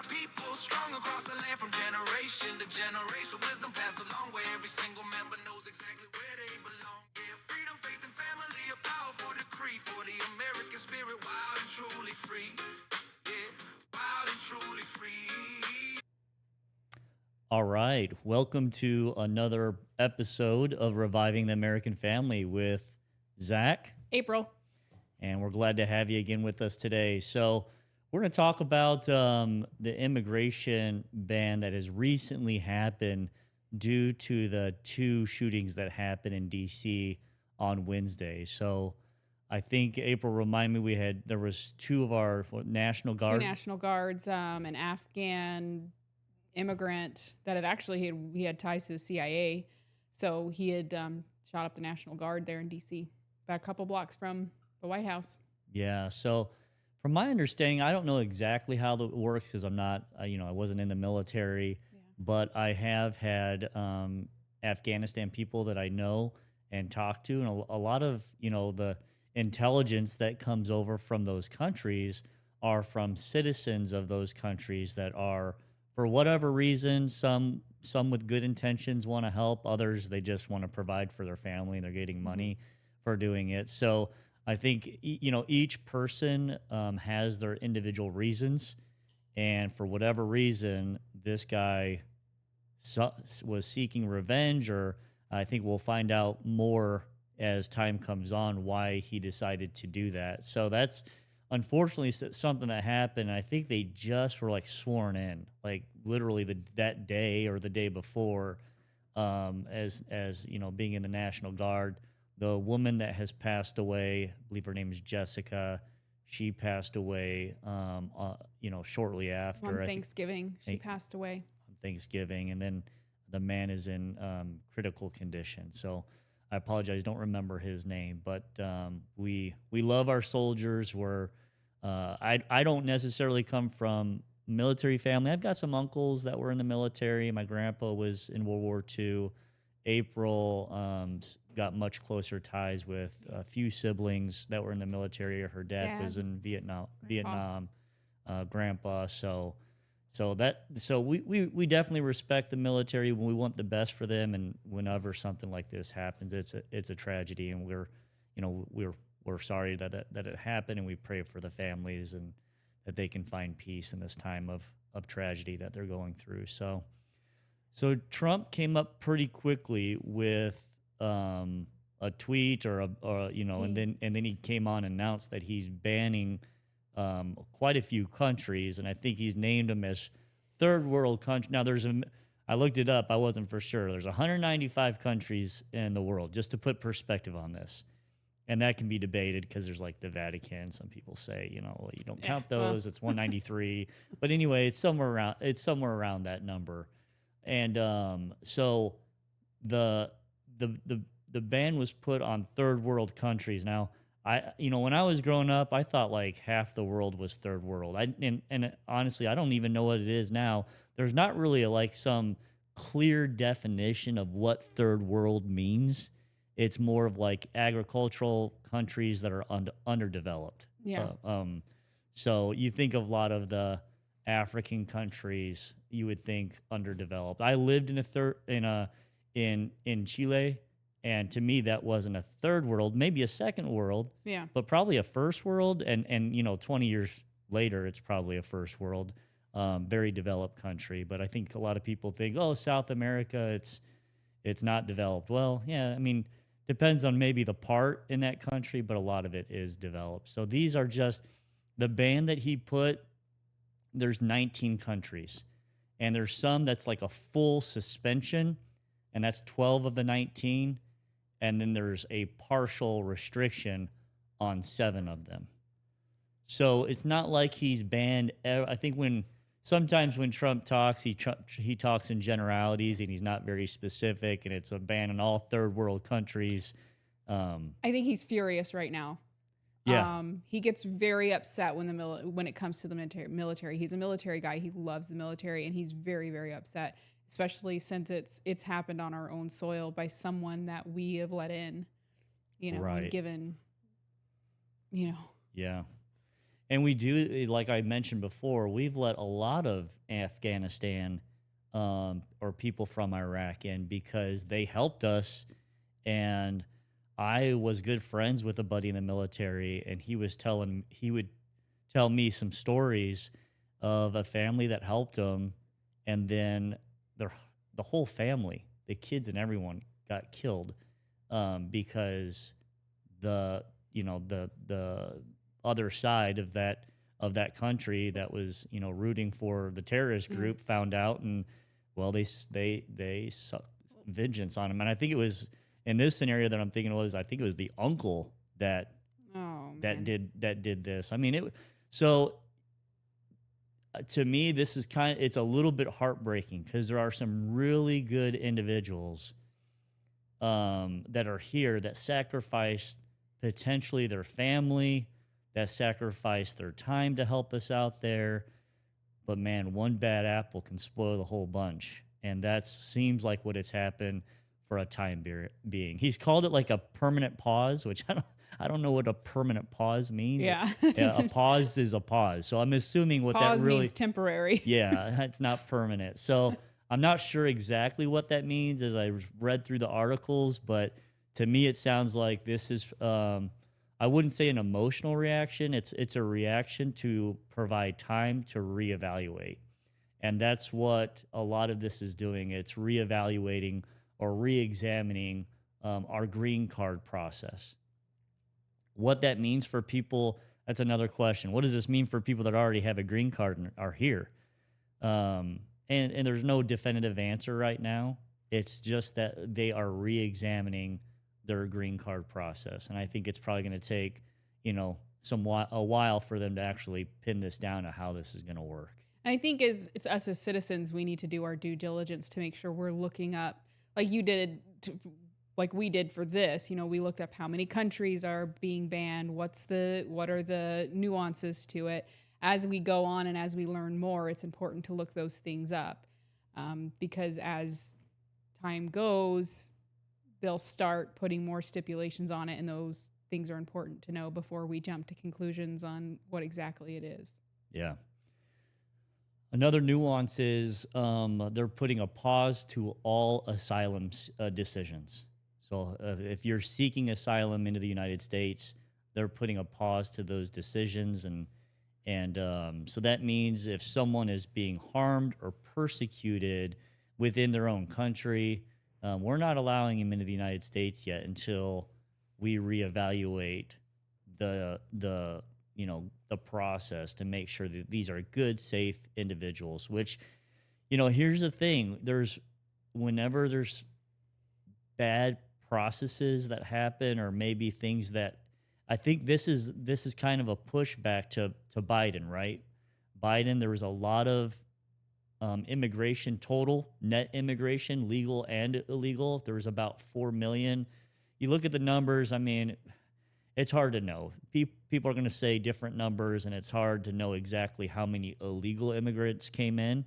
people strong across the land from generation to generation. Wisdom passed along where every single member knows exactly where they belong. Yeah, freedom, faith, and family, a powerful decree for the American spirit, wild and truly free. Yeah, wild and truly free. All right. Welcome to another episode of Reviving the American Family with Zach. April. And we're glad to have you again with us today. So, we're going to talk about the immigration ban that has recently happened due to the two shootings that happened in D.C. on Wednesday. So, I think April, remind me, there was two of our National Two Guard. National Guards, an Afghan immigrant that he had ties to the CIA, so he had shot up the National Guard there in D.C. about a couple blocks from the White House. Yeah. So, from my understanding, I don't know exactly how it works because I'm not, I wasn't in the military, but I have had Afghanistan people that I know and talk to, and a lot of, the intelligence that comes over from those countries are from citizens of those countries that are, for whatever reason, some with good intentions want to help, others they just want to provide for their family and they're getting money for doing it. So I think each person has their individual reasons, and for whatever reason, this guy was seeking revenge, or I think we'll find out more as time comes on why he decided to do that. So that's unfortunately something that happened. I think they just were like sworn in, like literally that day or the day before, as being in the National Guard. The woman that has passed away, I believe her name is Jessica. She passed away, shortly after. On Thanksgiving, she think- passed away. on Thanksgiving, and then the man is in critical condition. So I apologize, don't remember his name, but we love our soldiers. I don't necessarily come from military family. I've got some uncles that were in the military. My grandpa was in World War II. April got much closer ties with a few siblings that were in the military. Her dad was in Vietnam, grandpa. So we definitely respect the military. We want the best for them, and whenever something like this happens, it's a tragedy, and we're sorry that it happened, and we pray for the families and that they can find peace in this time of tragedy that they're going through. So Trump came up pretty quickly with a tweet and then he came on and announced that he's banning quite a few countries, and I think he's named them as third world country. Now I looked it up. I wasn't for sure. There's 195 countries in the world, just to put perspective on this. And that can be debated because there's like the Vatican. Some people say, you don't count those. It's 193. But anyway, it's somewhere around that number. And so the ban was put on third world countries. Now, when I was growing up, I thought like half the world was third world. And honestly, I don't even know what it is now. There's not really some clear definition of what third world means. It's more of like agricultural countries that are underdeveloped. Yeah. So you think of a lot of the African countries, you would think underdeveloped. I lived in Chile, and to me that wasn't a third world, maybe a second world, but probably a first world. And 20 years later, it's probably a first world, very developed country. But I think a lot of people think, oh, South America, it's not developed. Well, yeah, I mean, depends on maybe the part in that country, but a lot of it is developed. So these are just the ban that he put. There's 19 countries, and there's some that's like a full suspension, and that's 12 of the 19. And then there's a partial restriction on 7 of them. So it's not like he's banned. I think sometimes when Trump talks, he talks in generalities, and he's not very specific, and it's a ban on all third world countries. I think he's furious right now. Yeah. He gets very upset when it comes to the military. He's a military guy. He loves the military, and he's very, very upset, especially since it's happened on our own soil by someone that we have let in, Right. and given, Yeah. And we do, like I mentioned before, we've let a lot of Afghanistan or people from Iraq in because they helped us. And I was good friends with a buddy in the military, and he would tell me some stories of a family that helped him, and then the whole family, the kids and everyone, got killed because the other side of that country that was rooting for the terrorist group found out, and well they sucked vengeance on him. And I think it was in this scenario that I'm thinking I think it was the uncle that Oh, man. did this. I mean, to me, this is it's a little bit heartbreaking because there are some really good individuals that are here that sacrificed potentially their family, that sacrificed their time to help us out there. But man, one bad apple can spoil the whole bunch. And that seems like what it's happened for a time being. He's called it like a permanent pause, which I don't know what a permanent pause means. Yeah. Yeah, a pause is a pause. So I'm assuming what Pause that really means temporary. yeah, it's not permanent. So I'm not sure exactly what that means as I read through the articles, but to me it sounds like this is I wouldn't say an emotional reaction. It's a reaction to provide time to reevaluate. And that's what a lot of this is doing. It's reevaluating or reexamining our green card process. What that means for people, that's another question. What does this mean for people that already have a green card and are here? And there's no definitive answer right now. It's just that they are re-examining their green card process. And I think it's probably going to take, a while for them to actually pin this down to how this is going to work. And I think as us as citizens, we need to do our due diligence to make sure we're looking up, like you did, like we did for this. We looked up how many countries are being banned, what are the nuances to it. As we go on and as we learn more, it's important to look those things up because as time goes, they'll start putting more stipulations on it, and those things are important to know before we jump to conclusions on what exactly it is. Yeah. Another nuance is they're putting a pause to all asylum decisions. So if you're seeking asylum into the United States, they're putting a pause to those decisions. And so that means if someone is being harmed or persecuted within their own country, we're not allowing them into the United States yet until we reevaluate the process to make sure that these are good, safe individuals. Which, here's the thing: whenever there's bad processes that happen, or maybe things that I think this is kind of a pushback to Biden, right? Biden, there was a lot of immigration, total net immigration, legal and illegal. There was about 4 million. You look at the numbers, I mean, it's hard to know. People are going to say different numbers, and it's hard to know exactly how many illegal immigrants came in.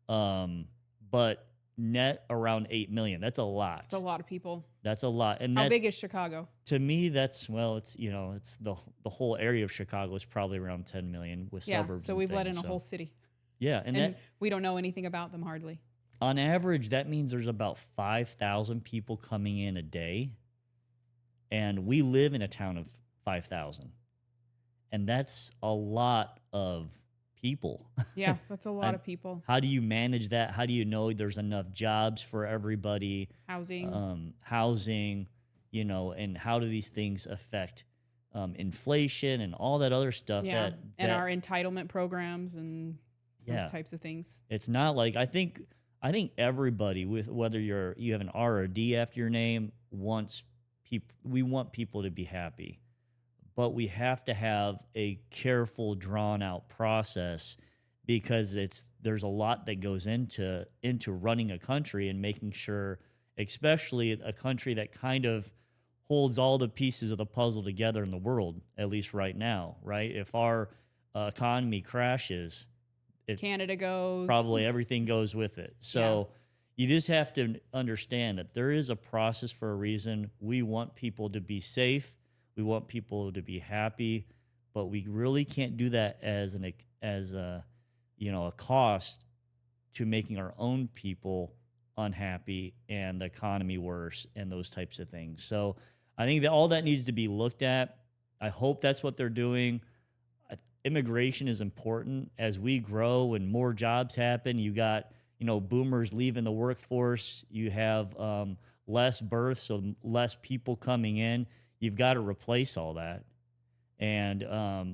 But net around 8 million. That's a lot. It's a lot of people. That's a lot. And How big is Chicago? To me, it's the whole area of Chicago is probably around 10 million with suburbs. So we've let in a whole city. Yeah, and we don't know anything about them hardly. On average, that means there's about 5,000 people coming in a day. And we live in a town of 5,000. And that's a lot of people. Yeah, that's a lot of people. How do you manage that? How do you know there's enough jobs for everybody? Housing, and how do these things affect inflation and all that other stuff? Yeah, and our entitlement programs and those types of things. It's not like I think everybody, with whether you have an R or a D after your name, we want people to be happy, but we have to have a careful, drawn out process because there's a lot that goes into running a country and making sure, especially a country that kind of holds all the pieces of the puzzle together in the world, at least right now, right? If our economy crashes, Canada goes. Probably everything goes with it. So you just have to understand that there is a process for a reason. We want people to be safe. We want people to be happy. but we really can't do that as a a cost to making our own people unhappy and the economy worse and those types of things. So I think that all that needs to be looked at. I hope that's what they're doing. Immigration is important as we grow and more jobs happen. You got, boomers leaving the workforce. You have less births, so less people coming in. You've got to replace all that. And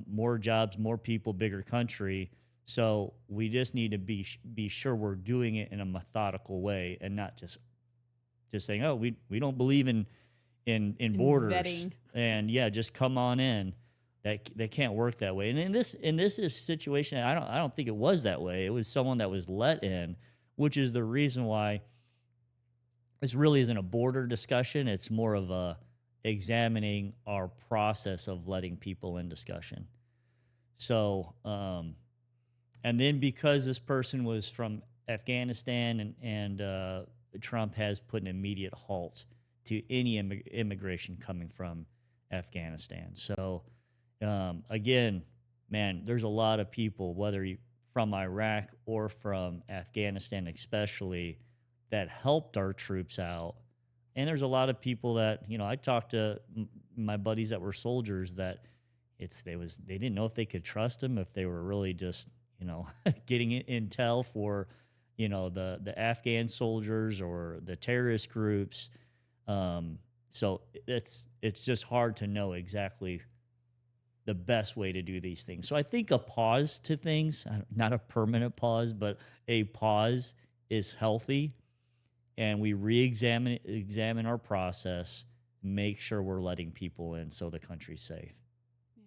more jobs, more people, bigger country. So we just need to be sure we're doing it in a methodical way and not just saying, oh, we don't believe in borders vetting. and just come on in. That can't work that way. And in this is situation, I don't think it was that way. It was someone that was let in, which is the reason why this really isn't a border discussion. It's more of a examining our process of letting people in discussion. So, and then because this person was from Afghanistan and Trump has put an immediate halt to any immigration coming from Afghanistan. So, again, man, there's a lot of people, whether you from Iraq or from Afghanistan especially, that helped our troops out. And there's a lot of people that, I talked to my buddies that were soldiers that they didn't know if they could trust them, if they were really just, getting intel for, the Afghan soldiers or the terrorist groups. So it's just hard to know exactly the best way to do these things. So I think a pause to things, not a permanent pause, but a pause is healthy. And we examine our process, make sure we're letting people in so the country's safe. Yeah.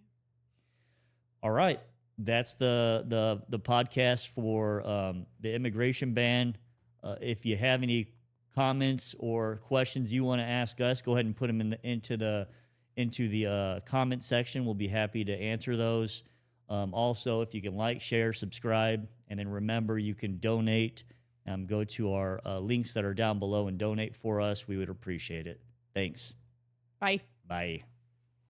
All right. That's the podcast for the immigration ban. If you have any comments or questions you want to ask us, go ahead and put them into the comment section. We'll be happy to answer those. Also, if you can like, share, subscribe, and then remember you can donate. Go to our links that are down below and donate for us. We would appreciate it. Thanks. Bye. Bye.